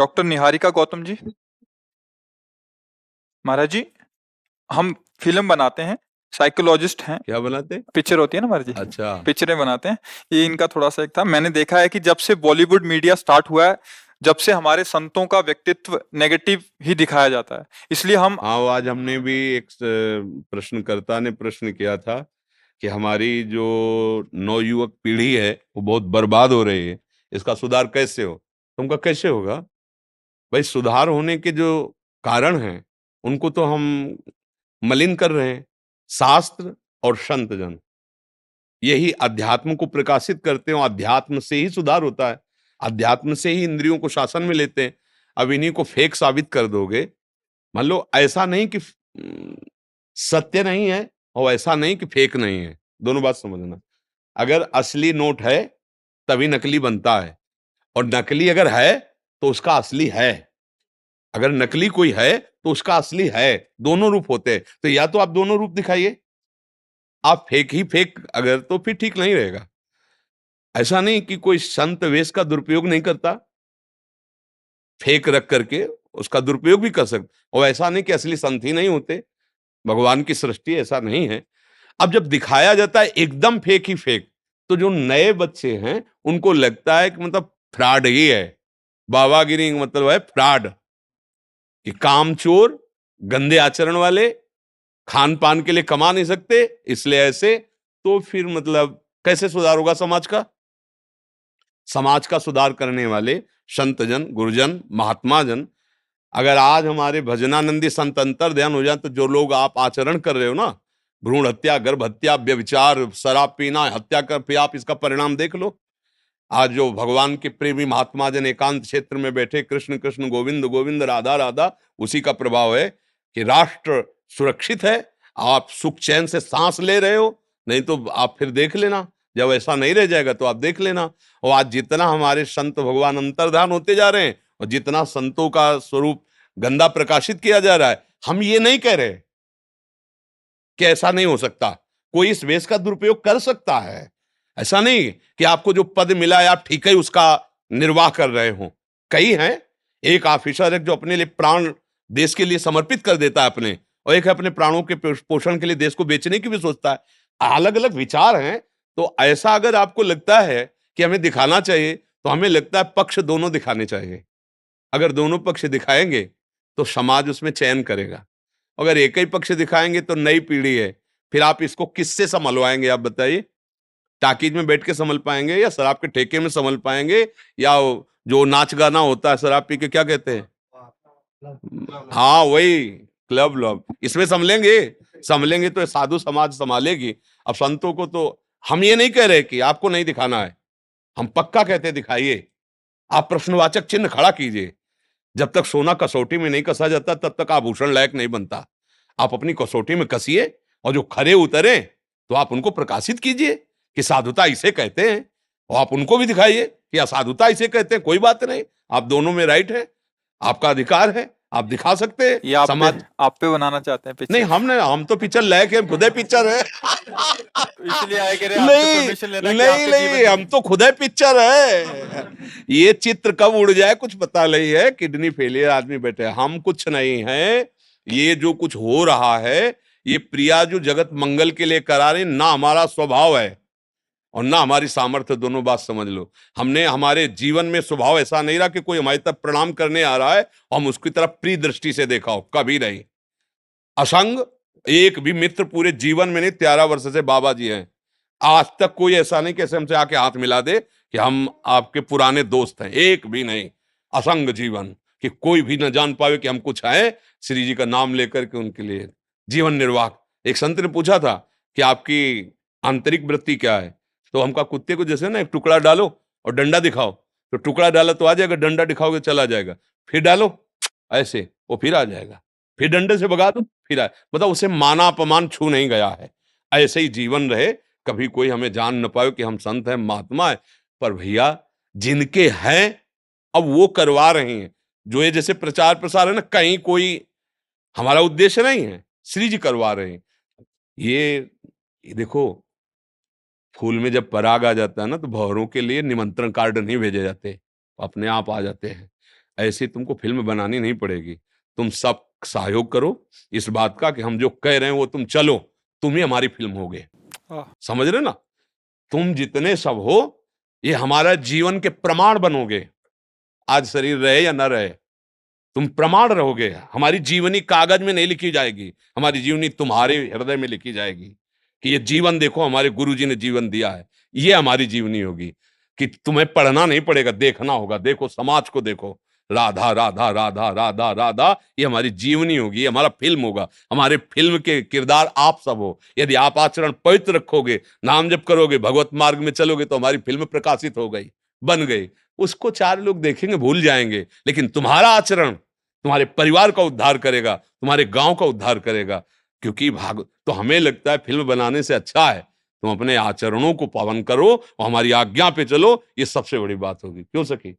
Doctor Niharika Gautam ji, महाराज जी, हम film बनाते हैं, साइकोलॉजिस्ट हैं। क्या बनाते? पिक्चर होती है ना महाराज जी, अच्छा। पिक्चरें बनाते हैं। ये इनका थोड़ा सा एक था। मैंने देखा है कि जब से बॉलीवुड मीडिया स्टार्ट हुआ है, जब से हमारे संतों का व्यक्तित्व नेगेटिव ही दिखाया जाता है, इसलिए हम हाँ, वो आज हमने भी एक प्रश्नकर्ता ने प्रश्न किया था कि हमारी जो नवयुवक पीढ़ी है वो बहुत बर्बाद हो रही है, इसका सुधार कैसे हो? तुमका कैसे होगा भाई? सुधार होने के जो कारण हैं उनको तो हम मलिन कर रहे हैं। शास्त्र और संत जन यही अध्यात्म को प्रकाशित करते हो, अध्यात्म से ही सुधार होता है, अध्यात्म से ही इंद्रियों को शासन में लेते हैं। अब इन्हीं को फेक साबित कर दोगे। मान लो ऐसा नहीं कि सत्य नहीं है और ऐसा नहीं कि फेक नहीं है, दोनों बात समझना। अगर असली नोट है तभी नकली बनता है, और नकली अगर है तो उसका असली है। अगर नकली कोई है तो उसका असली है। दोनों रूप होते हैं, तो या तो आप दोनों रूप दिखाइए। आप फेक ही फेक अगर, तो फिर ठीक नहीं रहेगा। ऐसा नहीं कि कोई संत वेश का दुरुपयोग नहीं करता, फेक रख करके उसका दुरुपयोग भी कर सकते। और ऐसा नहीं कि असली संत ही नहीं होते, भगवान की सृष्टि ऐसा नहीं है। अब जब दिखाया जाता है एकदम फेक ही फेक, तो जो नए बच्चे हैं उनको लगता है कि मतलब फ्रॉड ही है। बाबागिरी मतलब है फ्रॉड, कि कामचोर, गंदे आचरण वाले, खान पान के लिए कमा नहीं सकते, इसलिए ऐसे। तो फिर मतलब कैसे सुधार होगा समाज का? समाज का सुधार करने वाले संत जन, गुरुजन, महात्मा जन, अगर आज हमारे भजनानंदी संत अंतर ध्यान हो जाए, तो जो लोग आप आचरण कर रहे हो ना, भ्रूण हत्या, गर्भ हत्या, व्यभिचार, शराब पीना, हत्या कर, फिर आप इसका परिणाम देख लो। आज जो भगवान के प्रेमी महात्मा जन एकांत क्षेत्र में बैठे कृष्ण कृष्ण गोविंद गोविंद राधा राधा, उसी का प्रभाव है कि राष्ट्र सुरक्षित है। आप सुख चैन से सांस ले रहे हो। नहीं तो आप फिर देख लेना, जब ऐसा नहीं रह जाएगा तो आप देख लेना। और आज जितना हमारे संत भगवान अंतर्धान होते जा रहे हैं और जितना संतों का स्वरूप गंदा प्रकाशित किया जा रहा है, हम ये नहीं कह रहे कि ऐसा नहीं हो सकता। कोई इस वेश का दुरुपयोग कर सकता है। ऐसा नहीं कि आपको जो पद मिला है आप ठीक है उसका निर्वाह कर रहे हो। कई हैं, एक ऑफिसर है जो अपने लिए प्राण देश के लिए समर्पित कर देता है अपने, और एक है अपने प्राणों के पोषण के लिए देश को बेचने की भी सोचता है। अलग अलग विचार हैं। तो ऐसा अगर आपको लगता है कि हमें दिखाना चाहिए, तो हमें लगता है पक्ष दोनों दिखाने चाहिए। अगर दोनों पक्ष दिखाएंगे तो समाज उसमें चयन करेगा। अगर एक ही पक्ष दिखाएंगे तो नई पीढ़ी है, फिर आप इसको किससे संभलवाएंगे? आप बताइए। टाकीज में बैठ के संभल पाएंगे, या शराब के ठेके में संभल पाएंगे, या जो नाच गाना होता है शराब पी के, क्या कहते हैं, हाँ वही क्लब लब, इसमें संभलेंगे? संभलेंगे तो साधु समाज संभालेगी। अब संतों को तो हम ये नहीं कह रहे कि आपको नहीं दिखाना है, हम पक्का कहते हैं दिखाइए। आप प्रश्नवाचक चिन्ह खड़ा कीजिए। जब तक सोना कसौटी में नहीं कसा जाता तब तक आभूषण लायक नहीं बनता। आप अपनी कसौटी में कसिए, और जो खरे उतरे तो आप उनको प्रकाशित कीजिए कि साधुता इसे कहते हैं, और आप उनको भी दिखाइए कि असाधुता इसे कहते हैं। कोई बात नहीं, आप दोनों में राइट है, आपका अधिकार है, आप दिखा सकते हैं। ये समाज आप पे बनाना चाहते हैं नहीं, पिक्चर। हम तो पिक्चर लायक है, खुद पिक्चर है। तो इसलिए आए कह रहे हैं आपसे नहीं परमिशन लेना कि नहीं आपके नहीं, हम जीवन। तो खुद पिक्चर है। ये चित्र कब उड़ जाए कुछ पता नहीं है। किडनी फेलियर आदमी बैठे, हम कुछ नहीं है। ये जो कुछ हो रहा है, ये प्रिया जो जगत मंगल के लिए करा रही, ना हमारा स्वभाव है और ना हमारी सामर्थ्य। दोनों बात समझ लो। हमने हमारे जीवन में स्वभाव ऐसा नहीं रहा कि कोई हमारी तरफ प्रणाम करने आ रहा है और हम उसकी तरफ प्रिय दृष्टि से देखा हो, कभी नहीं। असंग एक भी मित्र पूरे जीवन में नहीं, 13 वर्ष से बाबा जी हैं, आज तक कोई ऐसा नहीं कैसे हमसे आके हाथ मिला दे कि हम आपके पुराने दोस्त हैं, एक भी नहीं। असंग जीवन, कि कोई भी न जान पावे कि हम कुछ हैं, श्री जी का नाम लेकर के उनके लिए जीवन निर्वाह। एक संत ने पूछा था कि आपकी आंतरिक वृत्ति क्या है? तो हमका कुत्ते को जैसे ना एक टुकड़ा डालो और डंडा दिखाओ, तो टुकड़ा डाला तो आ जाएगा, डंडा दिखाओगे चला जाएगा। फिर डालो ऐसे, वो फिर आ जाएगा। फिर डंडे से भगा दो, फिर आए। मतलब उसे माना अपमान छू नहीं गया है। ऐसे ही जीवन रहे, कभी कोई हमें जान न पाए कि हम संत हैं, महात्मा है। पर भैया जिनके हैं अब वो करवा रहे हैं। जो ये जैसे प्रचार प्रसार है ना, कहीं कोई हमारा उद्देश्य नहीं है, श्री जी करवा रहे हैं। ये देखो, फूल में जब पराग आ जाता है ना, तो भंवरों के लिए निमंत्रण कार्ड नहीं भेजे जाते, अपने आप आ जाते हैं। ऐसे तुमको फिल्म बनानी नहीं पड़ेगी। तुम सब सहयोग करो इस बात का कि हम जो कह रहे हैं वो तुम चलो, तुम ही हमारी फिल्म होगे। आह, समझ रहे ना? तुम जितने सब हो ये हमारा जीवन के प्रमाण बनोगे। आज शरीर रहे या ना रहे, तुम प्रमाण रहोगे। हमारी जीवनी कागज में नहीं लिखी जाएगी, हमारी जीवनी तुम्हारे हृदय में लिखी जाएगी कि ये जीवन देखो हमारे गुरुजी ने जीवन दिया है। ये हमारी जीवनी होगी कि तुम्हें पढ़ना नहीं पड़ेगा, देखना होगा। देखो समाज को देखो, राधा राधा राधा राधा राधा, ये हमारी जीवनी होगी, ये हमारा फिल्म होगा। हमारे फिल्म के किरदार आप सब हो। यदि आप आचरण पवित्र रखोगे, नाम जप करोगे, भगवत मार्ग में चलोगे, तो हमारी फिल्म प्रकाशित हो गई, बन गई। उसको चार लोग देखेंगे, भूल जाएंगे, लेकिन तुम्हारा आचरण तुम्हारे परिवार का उद्धार करेगा, तुम्हारे गांव का उद्धार करेगा। क्योंकि भाग तो हमें लगता है फिल्म बनाने से अच्छा है तुम अपने आचरणों को पावन करो और हमारी आज्ञा पे चलो, ये सबसे बड़ी बात होगी। क्यों सखी?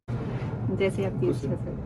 जैसे आपकी इच्छा सर।